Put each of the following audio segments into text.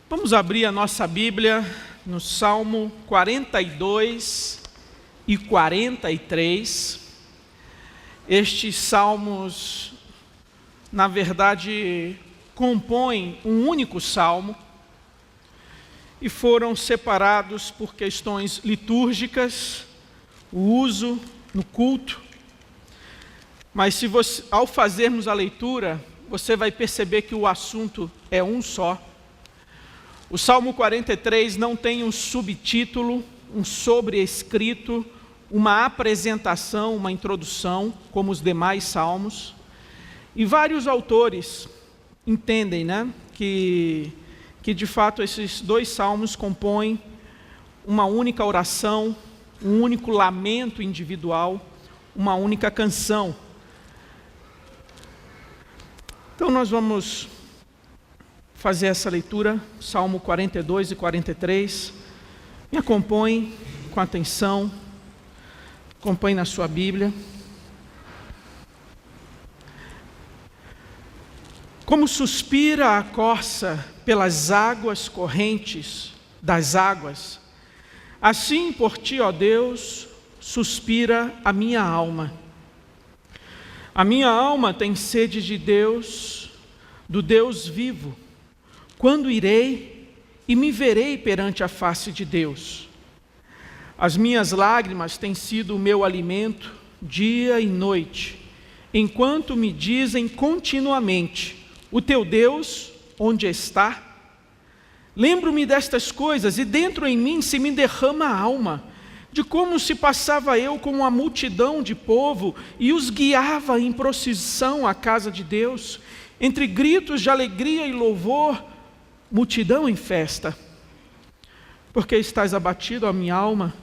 Vamos abrir a nossa Bíblia no Salmo 42 e 43. Estes salmos, na verdade, compõem um único salmo e foram separados por questões litúrgicas, o uso no culto. Mas ao fazermos a leitura, você vai perceber que o assunto é um só. O Salmo 43 não tem um subtítulo, um sobrescrito, uma apresentação, uma introdução, como os demais salmos. E vários autores entendem, que de fato esses dois salmos compõem uma única oração, um único lamento individual, uma única canção. Então nós vamos fazer essa leitura, Salmo 42 e 43. Me acompanhe com atenção, acompanhe na sua Bíblia. Como suspira a corça pelas águas correntes das águas, assim por ti, ó Deus, suspira a minha alma. A minha alma tem sede de Deus, do Deus vivo. Quando irei e me verei perante a face de Deus? As minhas lágrimas têm sido o meu alimento dia e noite, enquanto me dizem continuamente: o teu Deus, onde está? Lembro-me destas coisas e dentro em mim se me derrama a alma, de como se passava eu com uma multidão de povo e os guiava em procissão à casa de Deus, entre gritos de alegria e louvor, multidão em festa. Porque estás abatido, a minha alma?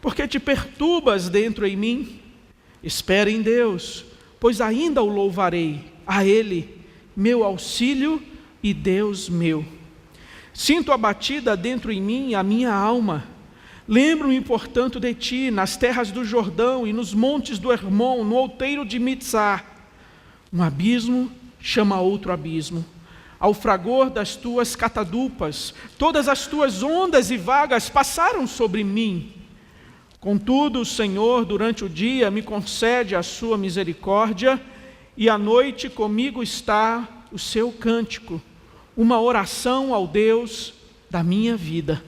Porque te perturbas dentro em mim? Espera em Deus, pois ainda o louvarei, a Ele, meu auxílio e Deus meu. Sinto abatida dentro em mim a minha alma. Lembro-me, portanto, de ti, nas terras do Jordão e nos montes do Hermon, no outeiro de Mitzar. Um abismo chama outro abismo. Ao fragor das tuas catadupas, todas as tuas ondas e vagas passaram sobre mim. Contudo, o Senhor, durante o dia, me concede a sua misericórdia, e à noite comigo está o seu cântico, uma oração ao Deus da minha vida.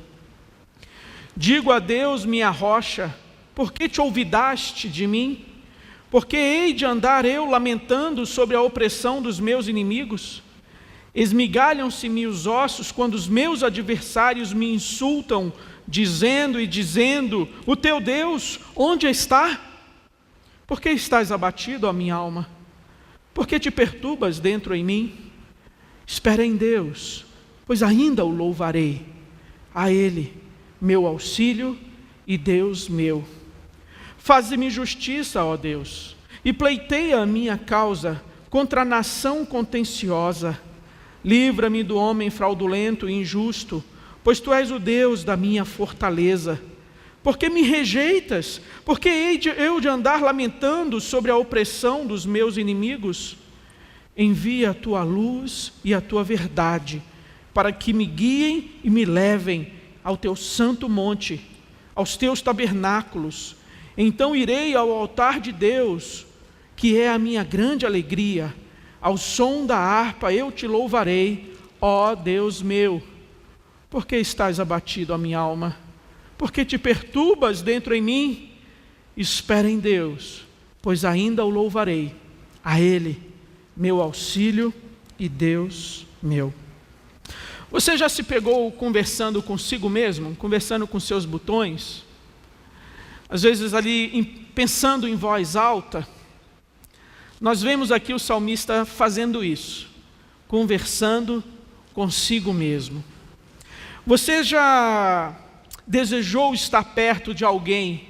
Digo a Deus, minha rocha, por que te olvidaste de mim? Porque hei de andar eu lamentando sobre a opressão dos meus inimigos? Esmigalham-se-me os ossos quando os meus adversários me insultam, dizendo: o teu Deus, onde está? Por que estás abatido, ó minha alma? Por que te perturbas dentro em mim? Espera em Deus, pois ainda o louvarei, a Ele, meu auxílio e Deus meu. Faze-me justiça, ó Deus, e pleiteia a minha causa contra a nação contenciosa. Livra-me do homem fraudulento e injusto, pois tu és o Deus da minha fortaleza. Por que me rejeitas? Por que hei eu de andar lamentando sobre a opressão dos meus inimigos? Envia a tua luz e a tua verdade, para que me guiem e me levem ao teu santo monte, aos teus tabernáculos. Então irei ao altar de Deus, que é a minha grande alegria. Ao som da harpa eu te louvarei, ó Deus meu. Por que estás abatido, a minha alma? Por que te perturbas dentro em mim? Espera em Deus, pois ainda o louvarei, a Ele, meu auxílio e Deus meu. Você já se pegou conversando consigo mesmo, conversando com seus botões? Às vezes ali pensando em voz alta? Nós vemos aqui o salmista fazendo isso, conversando consigo mesmo. Você já desejou estar perto de alguém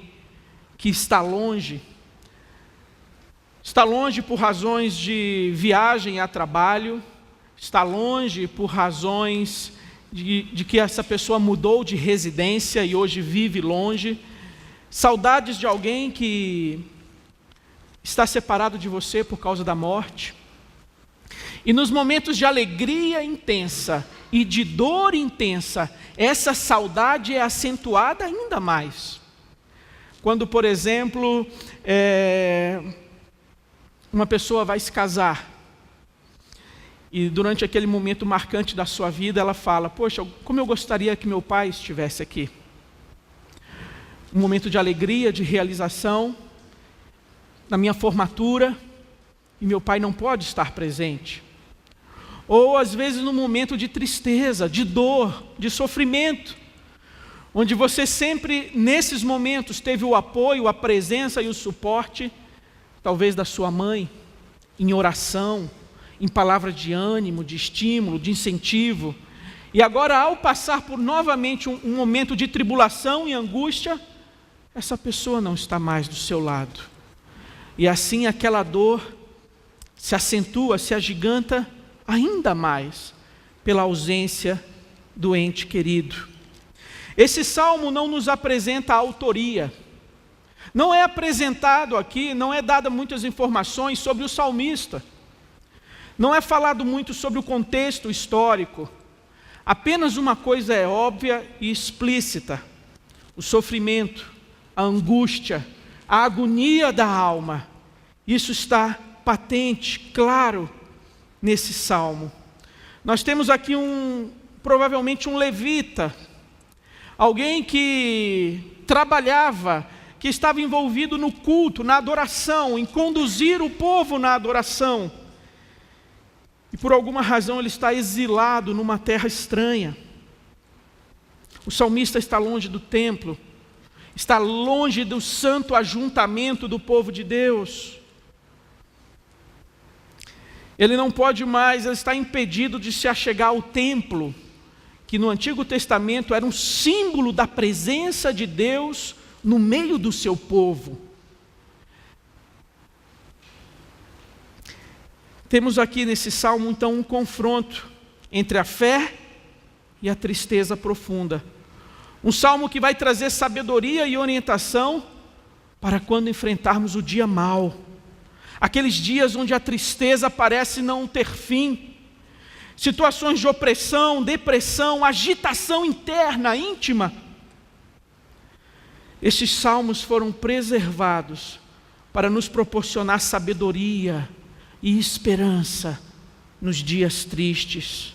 que está longe? Está longe por razões de viagem a trabalho, está longe por razões de que essa pessoa mudou de residência e hoje vive longe. Saudades de alguém que está separado de você por causa da morte. E nos momentos de alegria intensa e de dor intensa, essa saudade é acentuada ainda mais. Quando, por exemplo, uma pessoa vai se casar, e durante aquele momento marcante da sua vida, ela fala: poxa, como eu gostaria que meu pai estivesse aqui. Um momento de alegria, de realização, na minha formatura, e meu pai não pode estar presente. Ou às vezes num momento de tristeza, de dor, de sofrimento, onde você sempre, nesses momentos, teve o apoio, a presença e o suporte, talvez da sua mãe, em oração, em palavra de ânimo, de estímulo, de incentivo. E agora, ao passar por novamente um momento de tribulação e angústia, essa pessoa não está mais do seu lado. E assim aquela dor se acentua, se agiganta ainda mais pela ausência do ente querido. Esse salmo não nos apresenta a autoria. Não é apresentado aqui, não é dada muitas informações sobre o salmista. Não é falado muito sobre o contexto histórico. Apenas uma coisa é óbvia e explícita: o sofrimento, a angústia, a agonia da alma. Isso está patente, claro, nesse salmo. Nós temos aqui provavelmente um levita, alguém que trabalhava, que estava envolvido no culto, na adoração, em conduzir o povo na adoração. E por alguma razão ele está exilado numa terra estranha. O salmista está longe do templo, está longe do santo ajuntamento do povo de Deus. Ele não pode mais, ele está impedido de se achegar ao templo, que no Antigo Testamento era um símbolo da presença de Deus no meio do seu povo. Temos aqui nesse salmo, então, um confronto entre a fé e a tristeza profunda. Um salmo que vai trazer sabedoria e orientação para quando enfrentarmos o dia mau. Aqueles dias onde a tristeza parece não ter fim. Situações de opressão, depressão, agitação interna, íntima. Estes salmos foram preservados para nos proporcionar sabedoria e esperança nos dias tristes.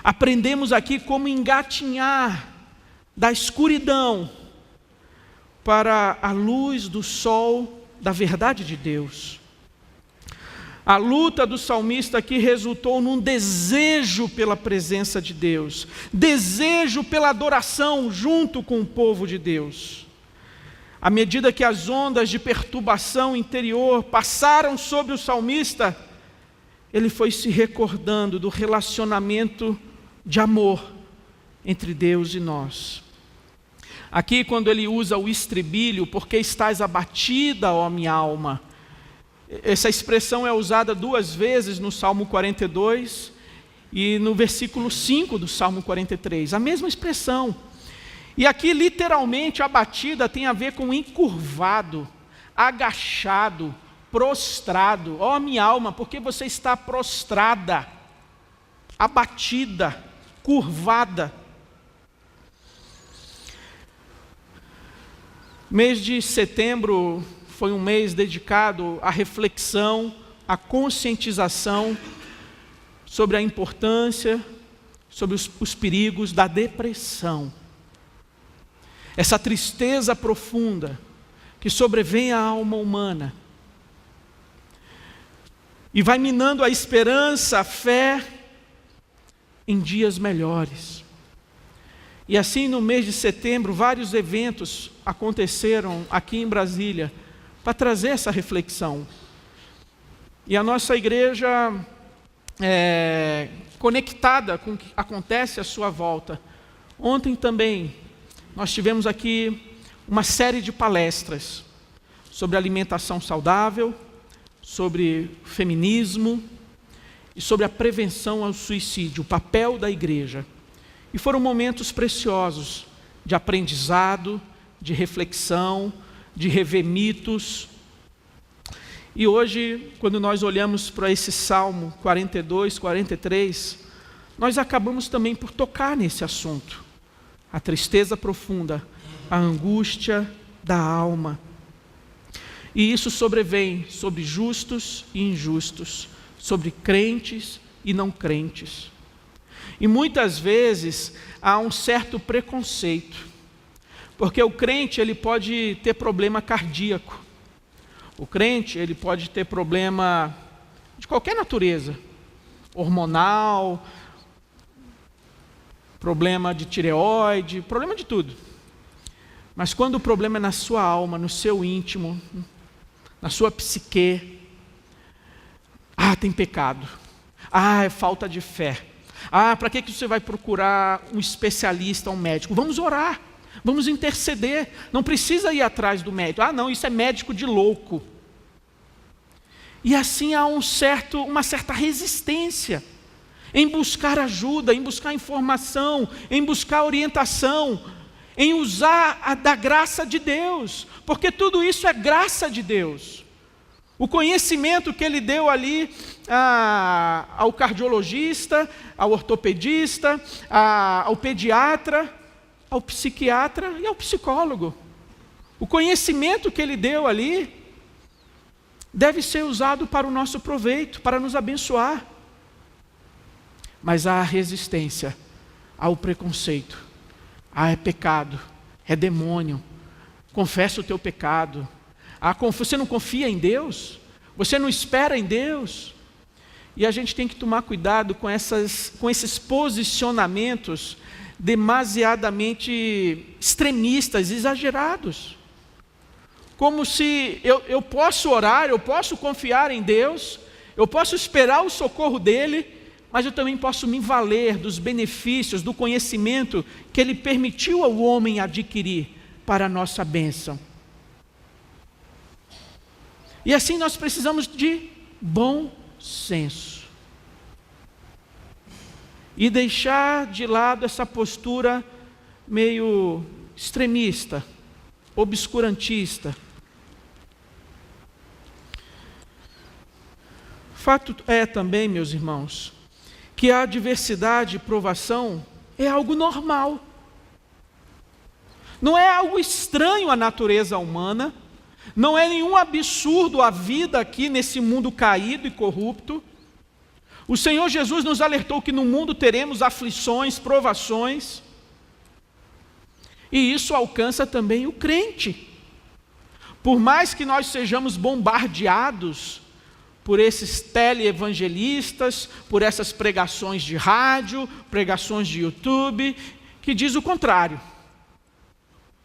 Aprendemos aqui como engatinhar da escuridão para a luz do sol da verdade de Deus. A luta do salmista aqui resultou num desejo pela presença de Deus, desejo pela adoração junto com o povo de Deus. À medida que as ondas de perturbação interior passaram sobre o salmista, ele foi se recordando do relacionamento de amor entre Deus e nós. Aqui, quando ele usa o estribilho, porque estás abatida, ó minha alma, essa expressão é usada 2 vezes no Salmo 42 e no versículo 5 do Salmo 43, a mesma expressão. E aqui, literalmente, abatida tem a ver com encurvado, agachado, prostrado. Ó minha alma, porque você está prostrada, abatida, curvada. Mês de setembro foi um mês dedicado à reflexão, à conscientização sobre a importância, sobre os perigos da depressão. Essa tristeza profunda que sobrevém à alma humana e vai minando a esperança, a fé em dias melhores. E assim, no mês de setembro, vários eventos aconteceram aqui em Brasília para trazer essa reflexão. E a nossa igreja, conectada com o que acontece à sua volta. Ontem também, nós tivemos aqui uma série de palestras sobre alimentação saudável, sobre feminismo e sobre a prevenção ao suicídio, o papel da igreja. E foram momentos preciosos de aprendizado, de reflexão, de rever mitos. E hoje, quando nós olhamos para esse Salmo 42, 43, nós acabamos também por tocar nesse assunto. A tristeza profunda, a angústia da alma. E isso sobrevém sobre justos e injustos, sobre crentes e não crentes. E muitas vezes há um certo preconceito, porque o crente ele pode ter problema cardíaco, o crente ele pode ter problema de qualquer natureza, hormonal, problema de tireoide, problema de tudo. Mas quando o problema é na sua alma, no seu íntimo, na sua psique, tem pecado, é falta de fé. Para que você vai procurar um especialista, um médico? Vamos orar, vamos interceder, não precisa ir atrás do médico. Não, isso é médico de louco. E assim há uma certa resistência em buscar ajuda, em buscar informação, em buscar orientação, em usar da graça de Deus, porque tudo isso é graça de Deus. O conhecimento que ele deu ali ao cardiologista, ao ortopedista, ao pediatra, ao psiquiatra e ao psicólogo. O conhecimento que ele deu ali deve ser usado para o nosso proveito, para nos abençoar. Mas há resistência, há o preconceito, é pecado, é demônio, confessa o teu pecado. Você não confia em Deus? Você não espera em Deus? E a gente tem que tomar cuidado com esses posicionamentos demasiadamente extremistas, exagerados. Como se eu posso orar, eu posso confiar em Deus, eu posso esperar o socorro dEle, mas eu também posso me valer dos benefícios, do conhecimento que Ele permitiu ao homem adquirir para a nossa bênção. E assim nós precisamos de bom senso. E deixar de lado essa postura meio extremista, obscurantista. Fato é também, meus irmãos, que a adversidade e provação é algo normal. Não é algo estranho à natureza humana, não é nenhum absurdo a vida aqui nesse mundo caído e corrupto. O Senhor Jesus nos alertou que no mundo teremos aflições, provações, e isso alcança também o crente. Por mais que nós sejamos bombardeados por esses teleevangelistas, por essas pregações de rádio, pregações de YouTube, que diz o contrário.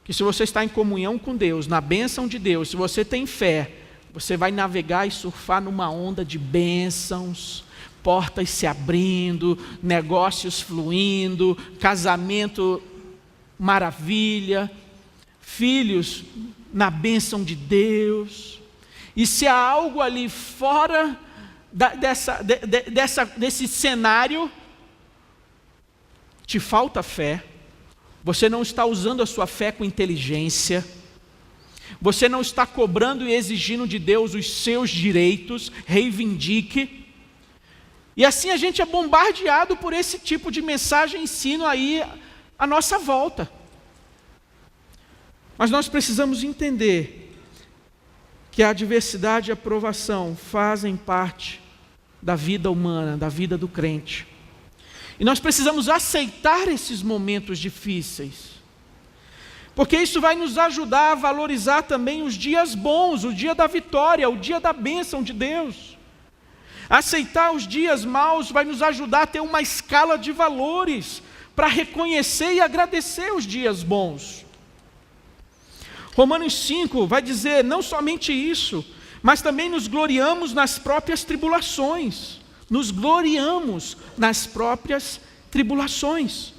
Que se você está em comunhão com Deus, na bênção de Deus, se você tem fé, você vai navegar e surfar numa onda de bênçãos, portas se abrindo, negócios fluindo, casamento maravilha, filhos na bênção de Deus. E se há algo ali fora desse cenário, te falta fé, você não está usando a sua fé com inteligência, você não está cobrando e exigindo de Deus os seus direitos, reivindique. E assim a gente é bombardeado por esse tipo de mensagem e ensino aí à nossa volta. Mas nós precisamos entender que a adversidade e a provação fazem parte da vida humana, da vida do crente. E nós precisamos aceitar esses momentos difíceis, porque isso vai nos ajudar a valorizar também os dias bons, o dia da vitória, o dia da bênção de Deus. Aceitar os dias maus vai nos ajudar a ter uma escala de valores para reconhecer e agradecer os dias bons. Romanos 5 vai dizer não somente isso, mas também nos gloriamos nas próprias tribulações. Nos gloriamos nas próprias tribulações,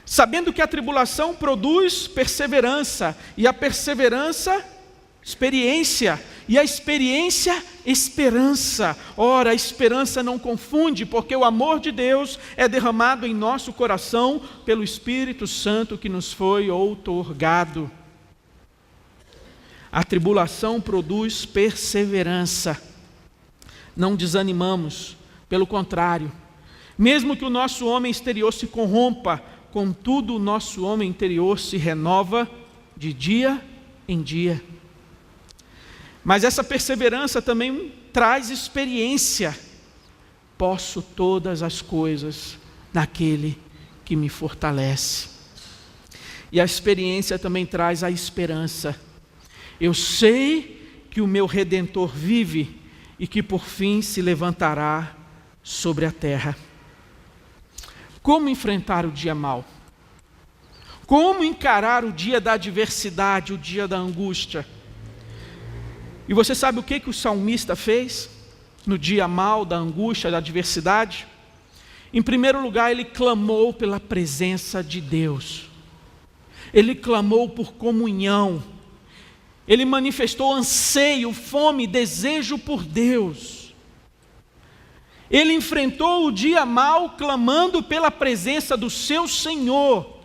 sabendo que a tribulação produz perseverança, e a perseverança, experiência, e a experiência, esperança. Ora, a esperança não confunde, porque o amor de Deus é derramado em nosso coração pelo Espírito Santo que nos foi outorgado. A tribulação produz perseverança. Não desanimamos, pelo contrário. Mesmo que o nosso homem exterior se corrompa, contudo o nosso homem interior se renova de dia em dia. Mas essa perseverança também traz experiência. Posso todas as coisas naquele que me fortalece. E a experiência também traz a esperança. Eu sei que o meu Redentor vive e que por fim se levantará sobre a terra. Como enfrentar o dia mau? Como encarar o dia da adversidade, o dia da angústia? E você sabe o que o salmista fez no dia mau, da angústia, da adversidade? Em primeiro lugar, ele clamou pela presença de Deus. Ele clamou por comunhão. Ele manifestou anseio, fome, desejo por Deus. Ele enfrentou o dia mau clamando pela presença do seu Senhor.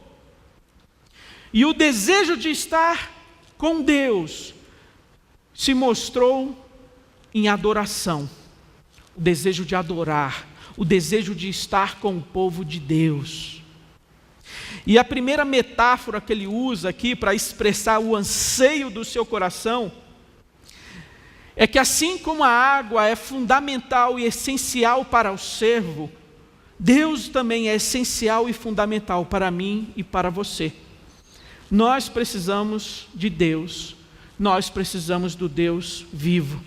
E o desejo de estar com Deus se mostrou em adoração. O desejo de adorar, o desejo de estar com o povo de Deus. E a primeira metáfora que ele usa aqui para expressar o anseio do seu coração é que assim como a água é fundamental e essencial para o servo, Deus também é essencial e fundamental para mim e para você. Nós precisamos de Deus, nós precisamos do Deus vivo.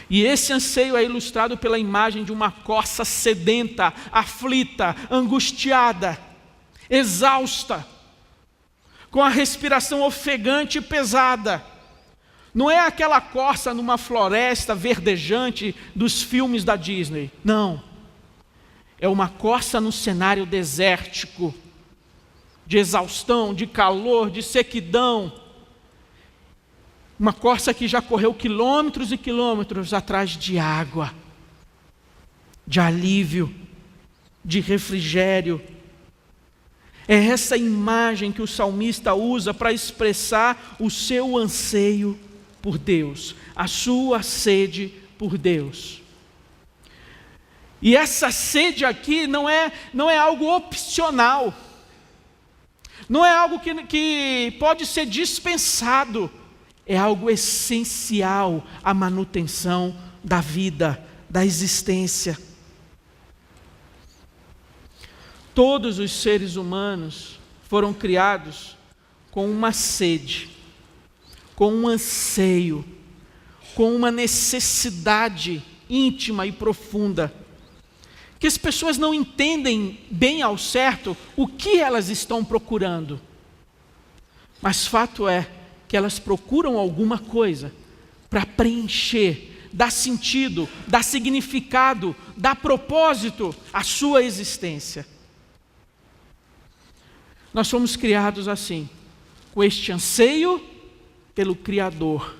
E esse anseio é ilustrado pela imagem de uma corça sedenta, aflita, angustiada, exausta, com a respiração ofegante e pesada. Não é aquela corça numa floresta verdejante dos filmes da Disney, não. É uma corça num cenário desértico, de exaustão, de calor, de sequidão. Uma corça que já correu quilômetros e quilômetros atrás de água, de alívio, de refrigério. É essa imagem que o salmista usa para expressar o seu anseio por Deus, a sua sede por Deus. E essa sede aqui não é algo opcional, não é algo que pode ser dispensado, é algo essencial à manutenção da vida, da existência. Todos os seres humanos foram criados com uma sede, com um anseio, com uma necessidade íntima e profunda, que as pessoas não entendem bem ao certo o que elas estão procurando. Mas fato é que elas procuram alguma coisa para preencher, dar sentido, dar significado, dar propósito à sua existência. Nós fomos criados assim, com este anseio pelo Criador,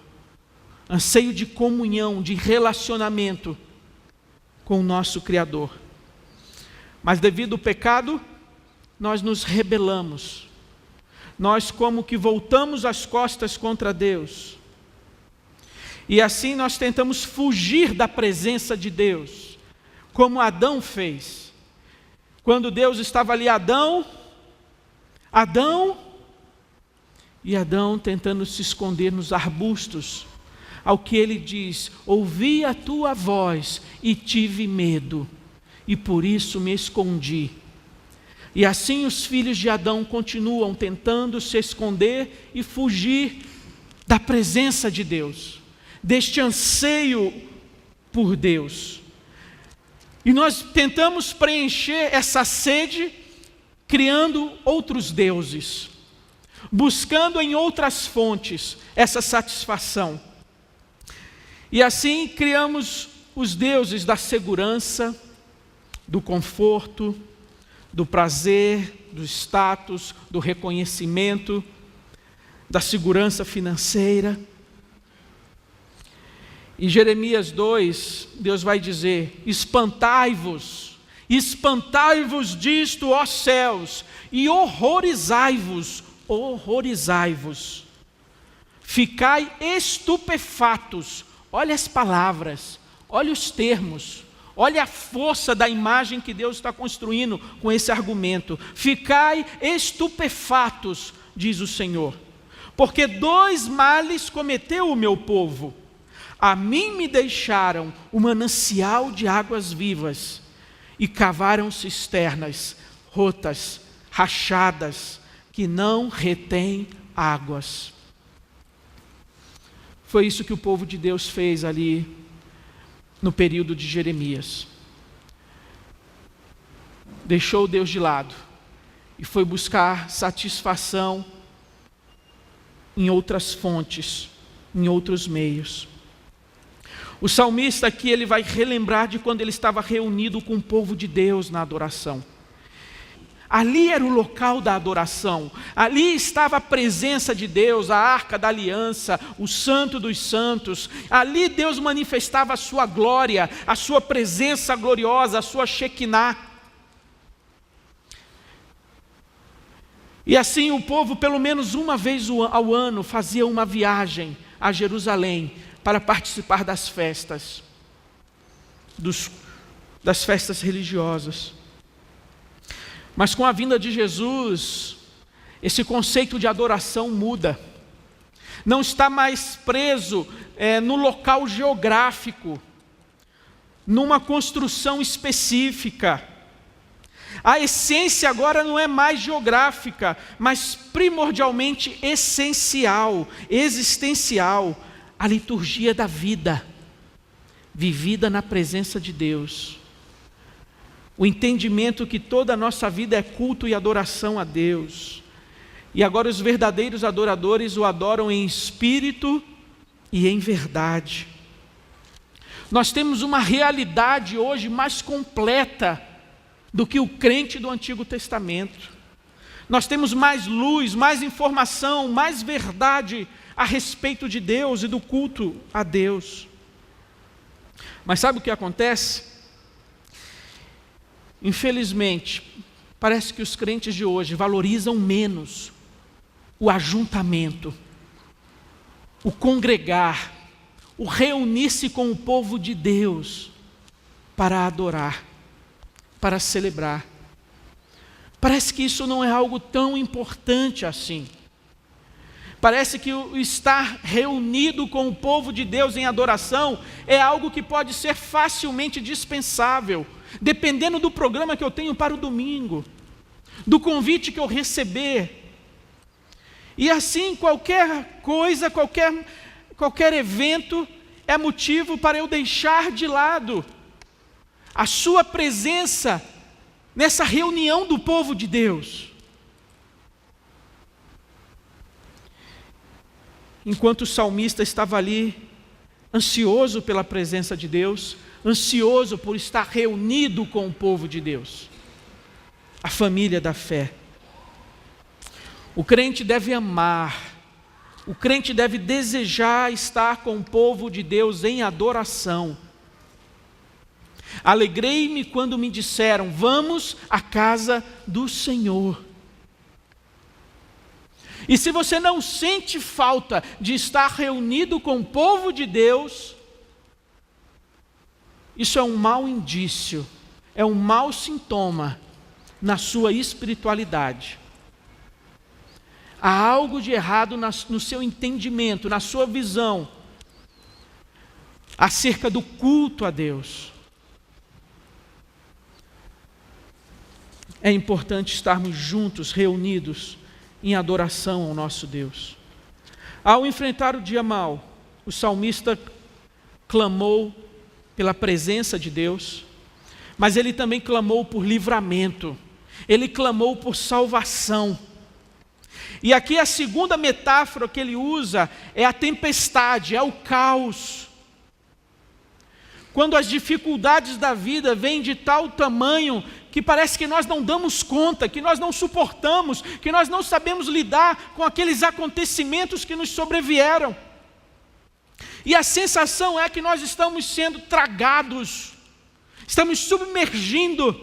anseio de comunhão, de relacionamento com o nosso Criador. Mas devido ao pecado, nós nos rebelamos. Nós como que voltamos as costas contra Deus. E assim nós tentamos fugir da presença de Deus, como Adão fez. Quando Deus estava ali, Adão, e Adão tentando se esconder nos arbustos, ao que ele diz: ouvi a tua voz e tive medo, e por isso me escondi. E assim os filhos de Adão continuam tentando se esconder e fugir da presença de Deus, deste anseio por Deus. E nós tentamos preencher essa sede criando outros deuses, buscando em outras fontes essa satisfação. E assim criamos os deuses da segurança, do conforto, do prazer, do status, do reconhecimento, da segurança financeira. Em Jeremias 2, Deus vai dizer: espantai-vos disto, ó céus, e horrorizai-vos. ficai estupefatos. Olha as palavras, olha os termos, olha a força da imagem que Deus está construindo com esse argumento. Ficai estupefatos, diz o Senhor, porque 2 males cometeu o meu povo. A mim me deixaram o manancial de águas vivas e cavaram cisternas rotas, rachadas, que não retêm águas. Foi isso que o povo de Deus fez ali no período de Jeremias. Deixou Deus de lado e foi buscar satisfação em outras fontes, em outros meios. O salmista aqui, ele vai relembrar de quando ele estava reunido com o povo de Deus na adoração. Ali era o local da adoração, ali estava a presença de Deus, a arca da aliança, o santo dos santos. Ali Deus manifestava a sua glória, a sua presença gloriosa, a sua Shekinah. E assim o povo, pelo menos uma vez ao ano, fazia uma viagem a Jerusalém para participar das festas, das festas religiosas. Mas com a vinda de Jesus, esse conceito de adoração muda. Não está mais preso no local geográfico, numa construção específica. A essência agora não é mais geográfica, mas primordialmente essencial, existencial. A liturgia da vida, vivida na presença de Deus. O entendimento que toda a nossa vida é culto e adoração a Deus. E agora os verdadeiros adoradores o adoram em espírito e em verdade. Nós temos uma realidade hoje mais completa do que o crente do Antigo Testamento. Nós temos mais luz, mais informação, mais verdade a respeito de Deus e do culto a Deus. Mas sabe o que acontece? Infelizmente, parece que os crentes de hoje valorizam menos o ajuntamento, o congregar, o reunir-se com o povo de Deus para adorar, para celebrar. Parece que isso não é algo tão importante assim. Parece que o estar reunido com o povo de Deus em adoração é algo que pode ser facilmente dispensável, dependendo do programa que eu tenho para o domingo, do convite que eu receber. E assim, qualquer coisa, qualquer evento é motivo para eu deixar de lado a sua presença nessa reunião do povo de Deus. Enquanto o salmista estava ali, ansioso pela presença de Deus, ansioso por estar reunido com o povo de Deus, a família da fé. O crente deve amar, o crente deve desejar estar com o povo de Deus em adoração. Alegrei-me quando me disseram, vamos à casa do Senhor. E se você não sente falta de estar reunido com o povo de Deus, isso é um mau indício, é um mau sintoma na sua espiritualidade. Há algo de errado no seu entendimento, na sua visão, acerca do culto a Deus. É importante estarmos juntos, reunidos, em adoração ao nosso Deus. Ao enfrentar o dia mau, o salmista clamou pela presença de Deus, mas ele também clamou por livramento, ele clamou por salvação. E aqui a segunda metáfora que ele usa é a tempestade, é o caos. Quando as dificuldades da vida vêm de tal tamanho que parece que nós não damos conta, que nós não suportamos, que nós não sabemos lidar com aqueles acontecimentos que nos sobrevieram. E a sensação é que nós estamos sendo tragados, estamos submergindo,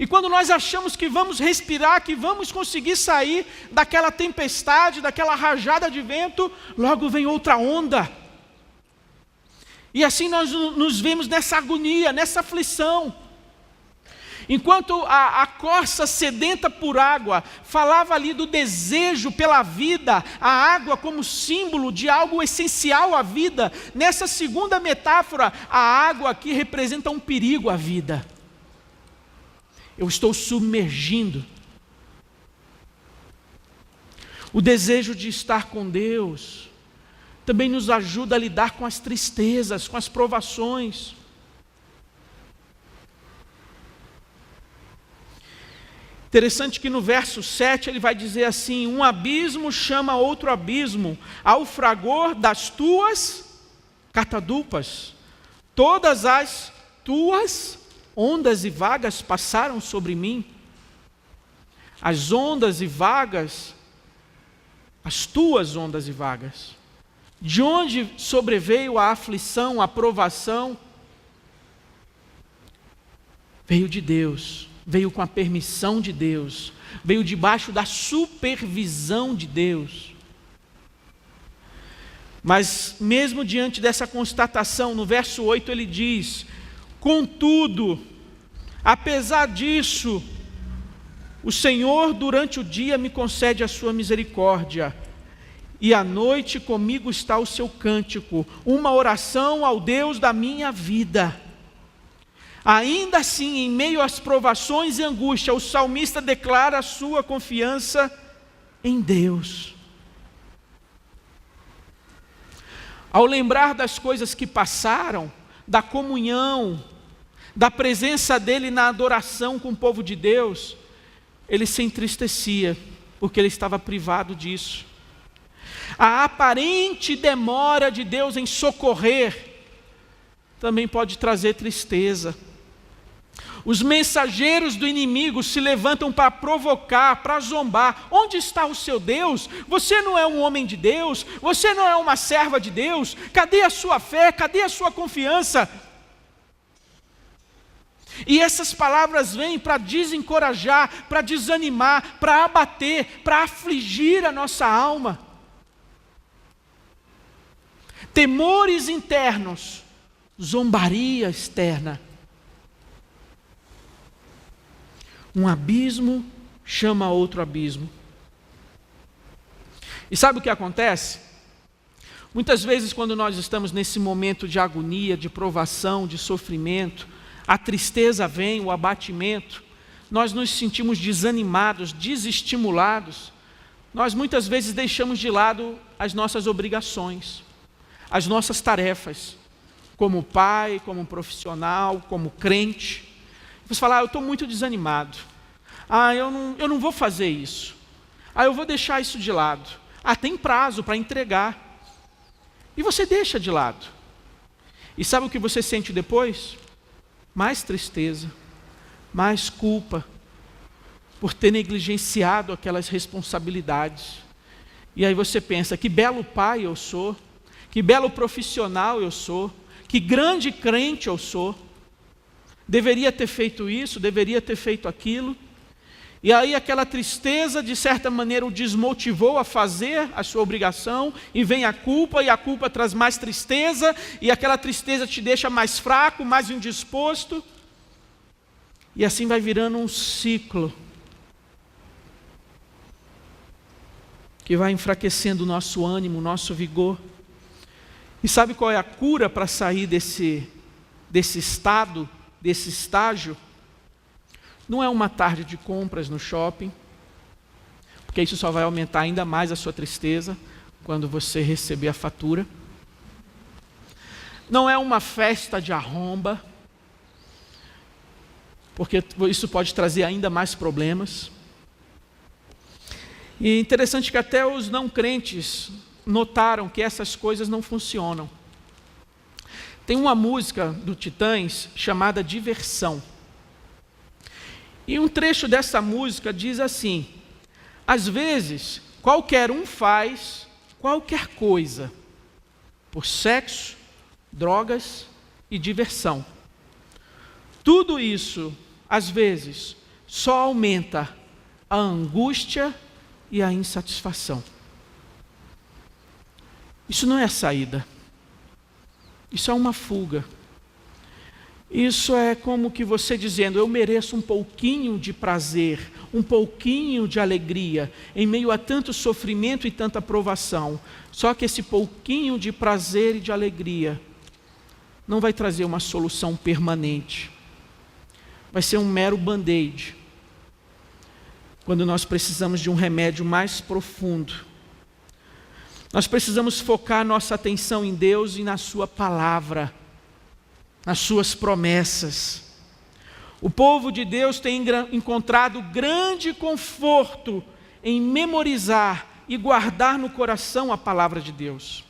E quando nós achamos que vamos respirar, que vamos conseguir sair daquela tempestade, daquela rajada de vento, logo vem outra onda. E assim nós nos vemos nessa agonia, nessa aflição. Enquanto a corça sedenta por água falava ali do desejo pela vida, a água como símbolo de algo essencial à vida, nessa segunda metáfora, a água aqui representa um perigo à vida. Eu estou submergindo. O desejo de estar com Deus também nos ajuda a lidar com as tristezas, com as provações. Interessante que no verso 7 ele vai dizer assim: um abismo chama outro abismo, ao fragor das tuas catadupas. Todas as tuas ondas e vagas passaram sobre mim. As ondas e vagas, as tuas ondas e vagas. De onde sobreveio a aflição, a provação? Veio de Deus, veio com a permissão de Deus, veio debaixo da supervisão de Deus. Mas mesmo diante dessa constatação, no verso 8 ele diz: contudo, apesar disso, o Senhor durante o dia me concede a sua misericórdia, e à noite comigo está o seu cântico, uma oração ao Deus da minha vida. Ainda assim, em meio às provações e angústia, o salmista declara a sua confiança em Deus. Ao lembrar das coisas que passaram, da comunhão, da presença dele na adoração com o povo de Deus, ele se entristecia, porque ele estava privado disso. A aparente demora de Deus em socorrer também pode trazer tristeza. Os mensageiros do inimigo se levantam para provocar, para zombar. Onde está o seu Deus? Você não é um homem de Deus? Você não é uma serva de Deus? Cadê a sua fé? Cadê a sua confiança? E essas palavras vêm para desencorajar, para desanimar, para abater, para afligir a nossa alma. Temores internos, zombaria externa. Um abismo chama outro abismo. E sabe o que acontece? Muitas vezes quando nós estamos nesse momento de agonia, de provação, de sofrimento, a tristeza vem, o abatimento, nós nos sentimos desanimados, desestimulados. Nós muitas vezes deixamos de lado as nossas obrigações, as nossas tarefas, como pai, como profissional, como crente. Você fala: eu estou muito desanimado. Eu não vou fazer isso. Eu vou deixar isso de lado. Tem prazo para entregar. E você deixa de lado. E sabe o que você sente depois? Mais tristeza, mais culpa, por ter negligenciado aquelas responsabilidades. E aí você pensa: que belo pai eu sou, que belo profissional eu sou, que grande crente eu sou. Deveria ter feito isso, deveria ter feito aquilo. E aí aquela tristeza, de certa maneira, o desmotivou a fazer a sua obrigação, e vem a culpa, e a culpa traz mais tristeza, e aquela tristeza te deixa mais fraco, mais indisposto. E assim vai virando um ciclo, que vai enfraquecendo o nosso ânimo, o nosso vigor. E sabe qual é a cura para sair desse estado, desse estágio? Não é uma tarde de compras no shopping, porque isso só vai aumentar ainda mais a sua tristeza quando você receber a fatura. Não é uma festa de arromba, porque isso pode trazer ainda mais problemas. E é interessante que até os não crentes notaram que essas coisas não funcionam. Tem uma música do Titãs chamada Diversão. E um trecho dessa música diz assim: às vezes, qualquer um faz qualquer coisa por sexo, drogas e diversão. Tudo isso, às vezes, só aumenta a angústia e a insatisfação. Isso não é a saída. Isso é uma fuga. Isso é como que você dizendo, eu mereço um pouquinho de prazer, um pouquinho de alegria, em meio a tanto sofrimento e tanta provação. Só que esse pouquinho de prazer e de alegria não vai trazer uma solução permanente. Vai ser um mero band-aid. Quando nós precisamos de um remédio mais profundo. Nós precisamos focar nossa atenção em Deus e na sua palavra, nas suas promessas. O povo de Deus tem encontrado grande conforto em memorizar e guardar no coração a palavra de Deus.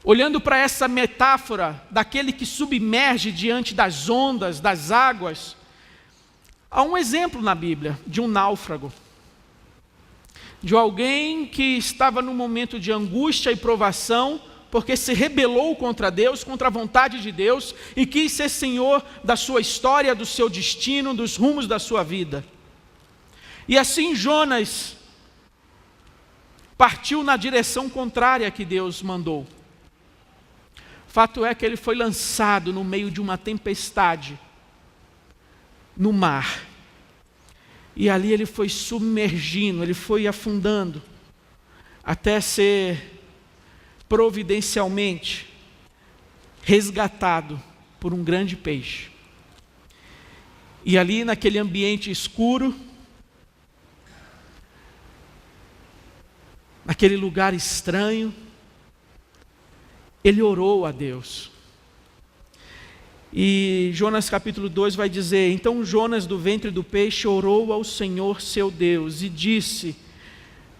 Olhando para essa metáfora daquele que submerge diante das ondas, das águas, há um exemplo na Bíblia de um náufrago, de alguém que estava num momento de angústia e provação, porque se rebelou contra Deus, contra a vontade de Deus, e quis ser senhor da sua história, do seu destino, dos rumos da sua vida. E assim Jonas partiu na direção contrária que Deus mandou. Fato é que ele foi lançado no meio de uma tempestade, no mar. E ali ele foi submergindo, ele foi afundando, até ser providencialmente resgatado por um grande peixe. E ali naquele ambiente escuro, naquele lugar estranho, ele orou a Deus. E Jonas capítulo 2 vai dizer, então Jonas do ventre do peixe orou ao Senhor seu Deus e disse,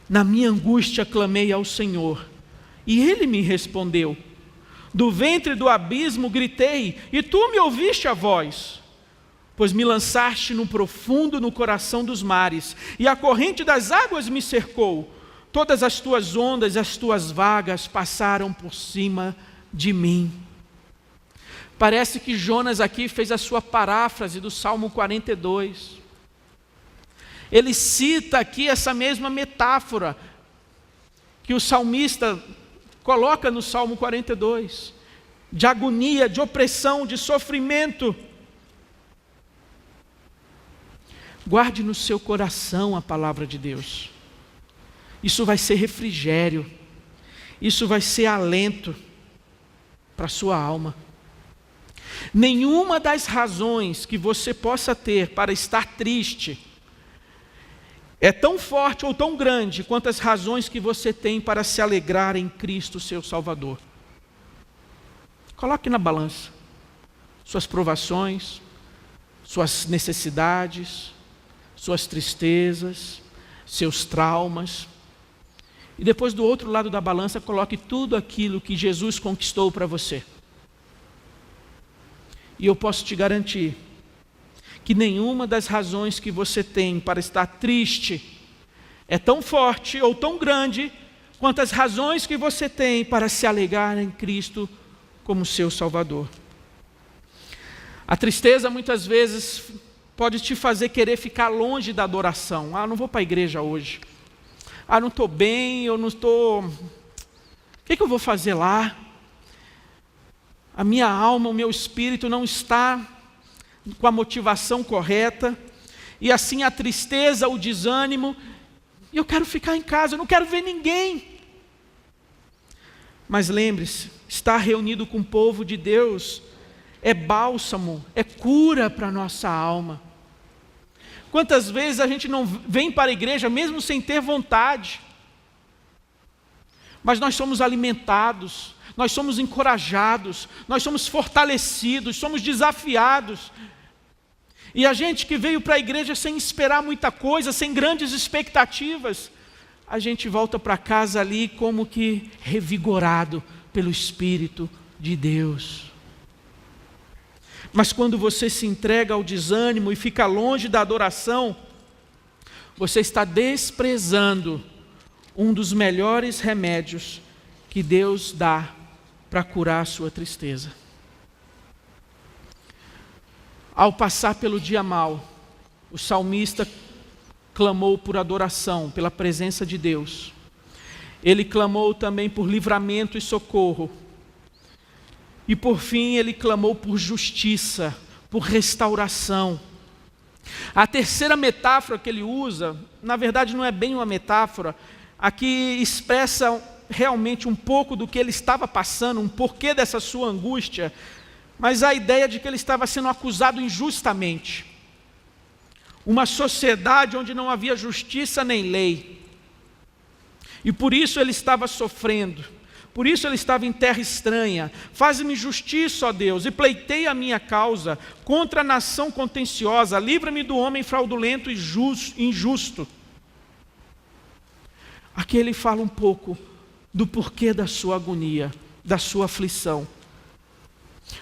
na minha angústia clamei ao Senhor, e Ele me respondeu, do ventre do abismo gritei, e Tu me ouviste a voz, pois me lançaste no profundo, no coração dos mares, e a corrente das águas me cercou, todas as Tuas ondas, as Tuas vagas passaram por cima de mim. Parece que Jonas aqui fez a sua paráfrase do Salmo 42. Ele cita aqui essa mesma metáfora que o salmista coloca no Salmo 42, de agonia, de opressão, de sofrimento. Guarde no seu coração a palavra de Deus. Isso vai ser refrigério, isso vai ser alento para a sua alma. Nenhuma das razões que você possa ter para estar triste é tão forte ou tão grande quanto as razões que você tem para se alegrar em Cristo, seu Salvador. Coloque na balança suas provações, suas necessidades, suas tristezas, seus traumas. E depois do outro lado da balança, coloque tudo aquilo que Jesus conquistou para você. E eu posso te garantir que nenhuma das razões que você tem para estar triste é tão forte ou tão grande quanto as razões que você tem para se alegrar em Cristo como seu Salvador. A tristeza muitas vezes pode te fazer querer ficar longe da adoração. Não vou para a igreja hoje. Não estou bem, eu não estou... O que eu vou fazer lá? A minha alma, o meu espírito não está com a motivação correta, e assim a tristeza, o desânimo, eu quero ficar em casa, eu não quero ver ninguém. Mas lembre-se, estar reunido com o povo de Deus é bálsamo, é cura para a nossa alma. Quantas vezes a gente não vem para a igreja mesmo sem ter vontade, mas nós somos alimentados, nós somos encorajados, nós somos fortalecidos, somos desafiados. E a gente que veio para a igreja sem esperar muita coisa, sem grandes expectativas, a gente volta para casa ali como que revigorado pelo Espírito de Deus. Mas quando você se entrega ao desânimo e fica longe da adoração, você está desprezando um dos melhores remédios que Deus dá para curar a sua tristeza. Ao passar pelo dia mau, o salmista clamou por adoração, pela presença de Deus. Ele clamou também por livramento e socorro. E por fim ele clamou por justiça, por restauração. A terceira metáfora que ele usa, na verdade não é bem uma metáfora, aqui expressa realmente um pouco do que ele estava passando, um porquê dessa sua angústia, mas a ideia de que ele estava sendo acusado injustamente. Uma sociedade onde não havia justiça nem lei. E por isso ele estava sofrendo. Por isso ele estava em terra estranha. Faz-me justiça, ó Deus, e pleiteia a minha causa contra a nação contenciosa. Livra-me do homem fraudulento e injusto. Aqui ele fala um pouco do porquê da sua agonia, da sua aflição,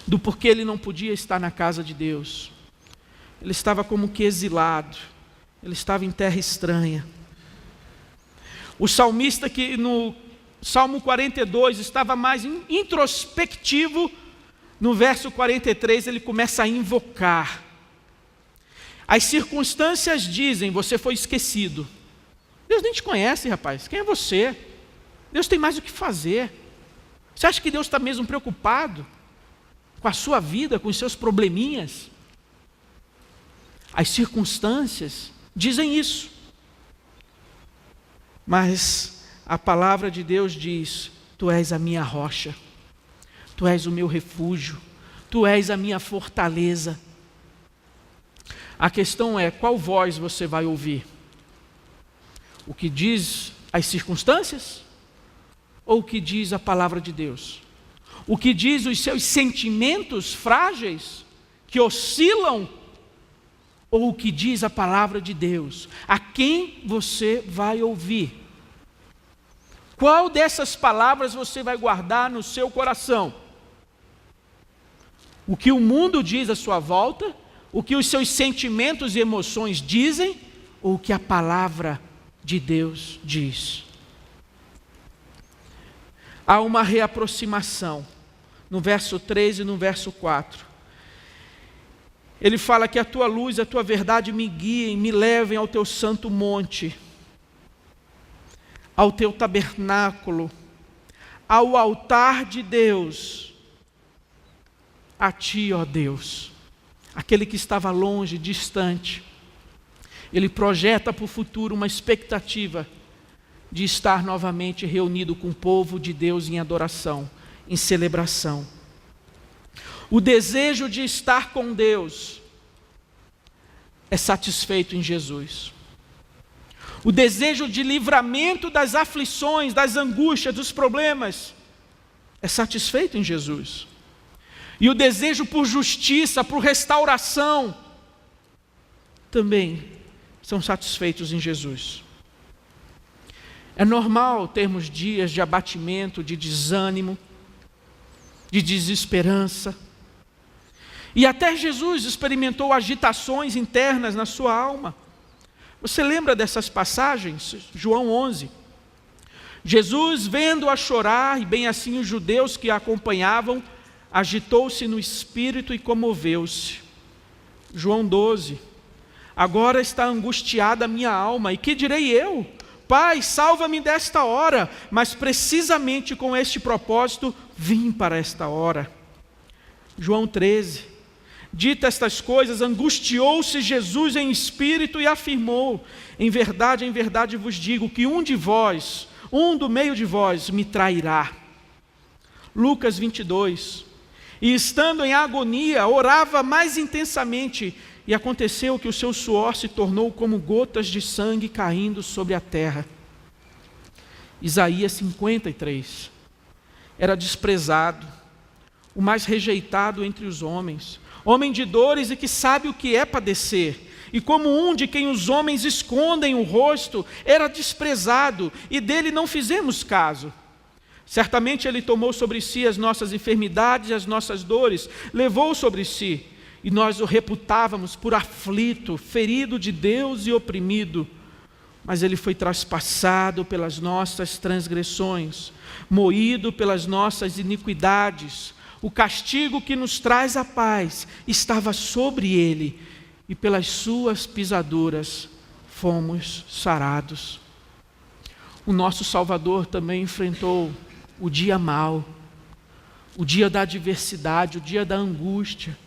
do porquê ele não podia estar na casa de Deus. Ele estava como que exilado, ele estava em terra estranha. O salmista que no Salmo 42 estava mais introspectivo, no verso 43 ele começa a invocar. As circunstâncias dizem, você foi esquecido. Deus nem te conhece, rapaz, quem é você? Deus tem mais o que fazer. Você acha que Deus está mesmo preocupado com a sua vida, com os seus probleminhas? As circunstâncias dizem isso. Mas a palavra de Deus diz, tu és a minha rocha, tu és o meu refúgio, tu és a minha fortaleza. A questão é, qual voz você vai ouvir? O que diz as circunstâncias? Ou o que diz a palavra de Deus? O que diz os seus sentimentos frágeis, que oscilam? Ou o que diz a palavra de Deus? A quem você vai ouvir? Qual dessas palavras você vai guardar no seu coração? O que o mundo diz à sua volta? O que os seus sentimentos e emoções dizem? Ou o que a palavra de Deus diz? Há uma reaproximação no verso 13 e no verso 4. Ele fala que a tua luz, a tua verdade me guiem, me levem ao teu santo monte, ao teu tabernáculo, ao altar de Deus, a ti, ó Deus. Aquele que estava longe, distante, ele projeta para o futuro uma expectativa de estar novamente reunido com o povo de Deus em adoração, em celebração. O desejo de estar com Deus é satisfeito em Jesus. O desejo de livramento das aflições, das angústias, dos problemas é satisfeito em Jesus. E o desejo por justiça, por restauração, também são satisfeitos em Jesus. É normal termos dias de abatimento, de desânimo, de desesperança. E até Jesus experimentou agitações internas na sua alma. Você lembra dessas passagens? João 11. Jesus, vendo-a chorar, e bem assim os judeus que a acompanhavam, agitou-se no espírito e comoveu-se. João 12. Agora está angustiada a minha alma, e que direi eu? Pai, salva-me desta hora, mas precisamente com este propósito vim para esta hora. João 13. Dita estas coisas, angustiou-se Jesus em espírito e afirmou, em verdade vos digo, que um do meio de vós me trairá. Lucas 22. E estando em agonia, orava mais intensamente, e aconteceu que o seu suor se tornou como gotas de sangue caindo sobre a terra. Isaías 53. Era desprezado, o mais rejeitado entre os homens, homem de dores e que sabe o que é padecer, e como um de quem os homens escondem o rosto, era desprezado, e dele não fizemos caso. Certamente ele tomou sobre si as nossas enfermidades e as nossas dores, levou sobre si, e nós o reputávamos por aflito, ferido de Deus e oprimido. Mas ele foi traspassado pelas nossas transgressões, moído pelas nossas iniquidades. O castigo que nos traz a paz estava sobre ele, e pelas suas pisaduras fomos sarados. O nosso Salvador também enfrentou o dia mau, o dia da adversidade, o dia da angústia.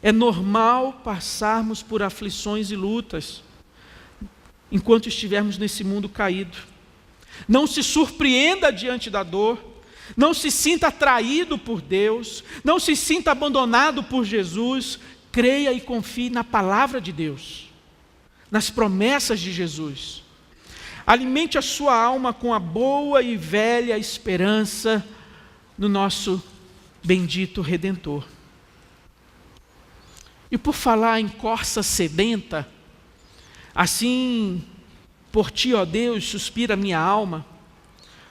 É normal passarmos por aflições e lutas enquanto estivermos nesse mundo caído. Não se surpreenda diante da dor, não se sinta atraído por Deus, não se sinta abandonado por Jesus. Creia e confie na palavra de Deus, nas promessas de Jesus. Alimente a sua alma com a boa e velha esperança no nosso bendito Redentor. E por falar em corça sedenta, assim por ti, ó Deus, suspira minha alma.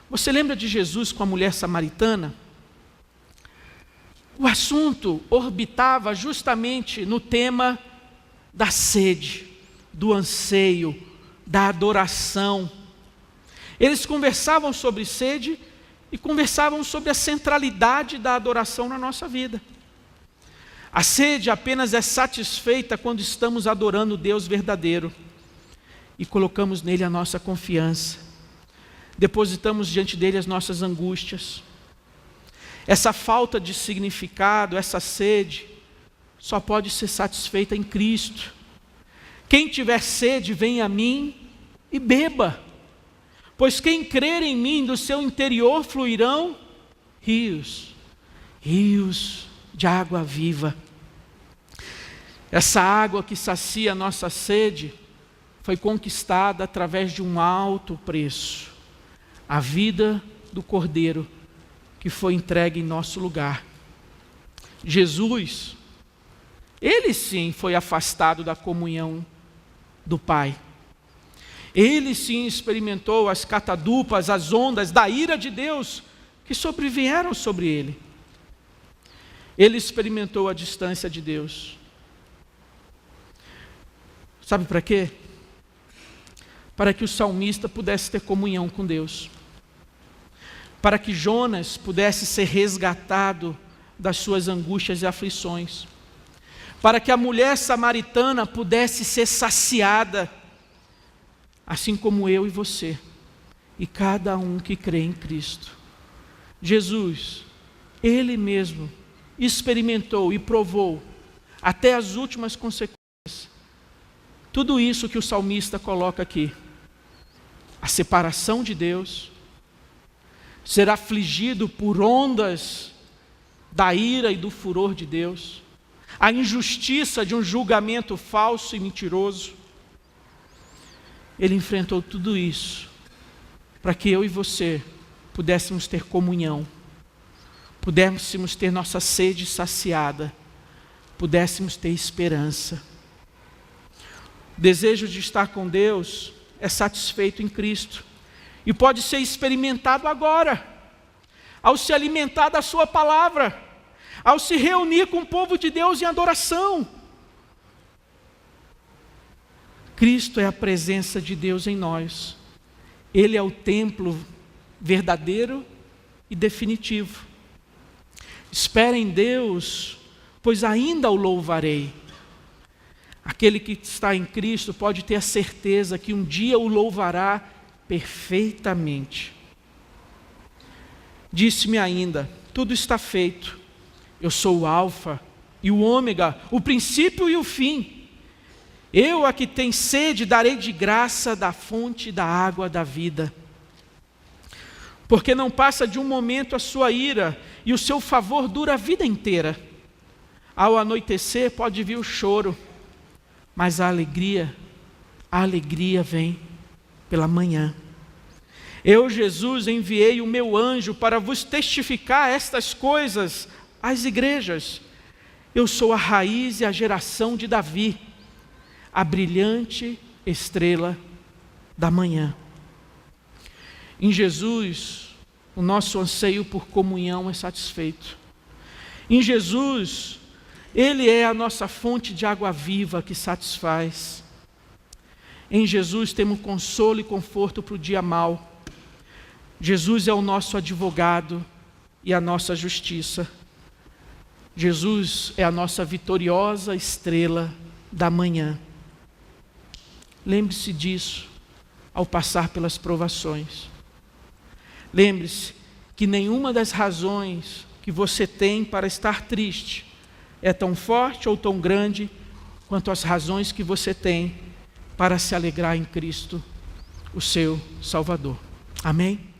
Você lembra de Jesus com a mulher samaritana? O assunto orbitava justamente no tema da sede, do anseio, da adoração. Eles conversavam sobre sede e conversavam sobre a centralidade da adoração na nossa vida. A sede apenas é satisfeita quando estamos adorando o Deus verdadeiro e colocamos nele a nossa confiança, depositamos diante dele as nossas angústias. Essa falta de significado, essa sede, só pode ser satisfeita em Cristo. Quem tiver sede, venha a mim e beba, pois quem crer em mim, do seu interior fluirão rios de água viva. Essa água que sacia a nossa sede foi conquistada através de um alto preço, a vida do Cordeiro que foi entregue em nosso lugar. Jesus, ele sim foi afastado da comunhão do Pai. Ele sim experimentou as catadupas, as ondas da ira de Deus que sobrevieram sobre ele. Ele experimentou a distância de Deus. Sabe para quê? Para que o salmista pudesse ter comunhão com Deus. Para que Jonas pudesse ser resgatado das suas angústias e aflições. Para que a mulher samaritana pudesse ser saciada, assim como eu e você, e cada um que crê em Cristo. Jesus, ele mesmo, experimentou e provou, até as últimas consequências, tudo isso que o salmista coloca aqui: a separação de Deus, ser afligido por ondas da ira e do furor de Deus, a injustiça de um julgamento falso e mentiroso. Ele enfrentou tudo isso para que eu e você pudéssemos ter comunhão, pudéssemos ter nossa sede saciada, pudéssemos ter esperança. O desejo de estar com Deus é satisfeito em Cristo e pode ser experimentado agora, ao se alimentar da sua palavra, ao se reunir com o povo de Deus em adoração. Cristo é a presença de Deus em nós. Ele é o templo verdadeiro e definitivo. Espere em Deus, pois ainda o louvarei. Aquele que está em Cristo pode ter a certeza que um dia o louvará perfeitamente. Disse-me ainda: tudo está feito. Eu sou o Alfa e o Ômega, o princípio e o fim. Eu, a que tem sede, darei de graça da fonte da água da vida. Porque não passa de um momento a sua ira, e o seu favor dura a vida inteira. Ao anoitecer pode vir o choro, mas a alegria vem pela manhã. Eu, Jesus, enviei o meu anjo para vos testificar estas coisas às igrejas. Eu sou a raiz e a geração de Davi, a brilhante estrela da manhã. Em Jesus, o nosso anseio por comunhão é satisfeito. Em Jesus, Ele é a nossa fonte de água viva que satisfaz. Em Jesus temos consolo e conforto para o dia mau. Jesus é o nosso advogado e a nossa justiça. Jesus é a nossa vitoriosa estrela da manhã. Lembre-se disso ao passar pelas provações. Lembre-se que nenhuma das razões que você tem para estar triste é tão forte ou tão grande quanto as razões que você tem para se alegrar em Cristo, o seu Salvador. Amém?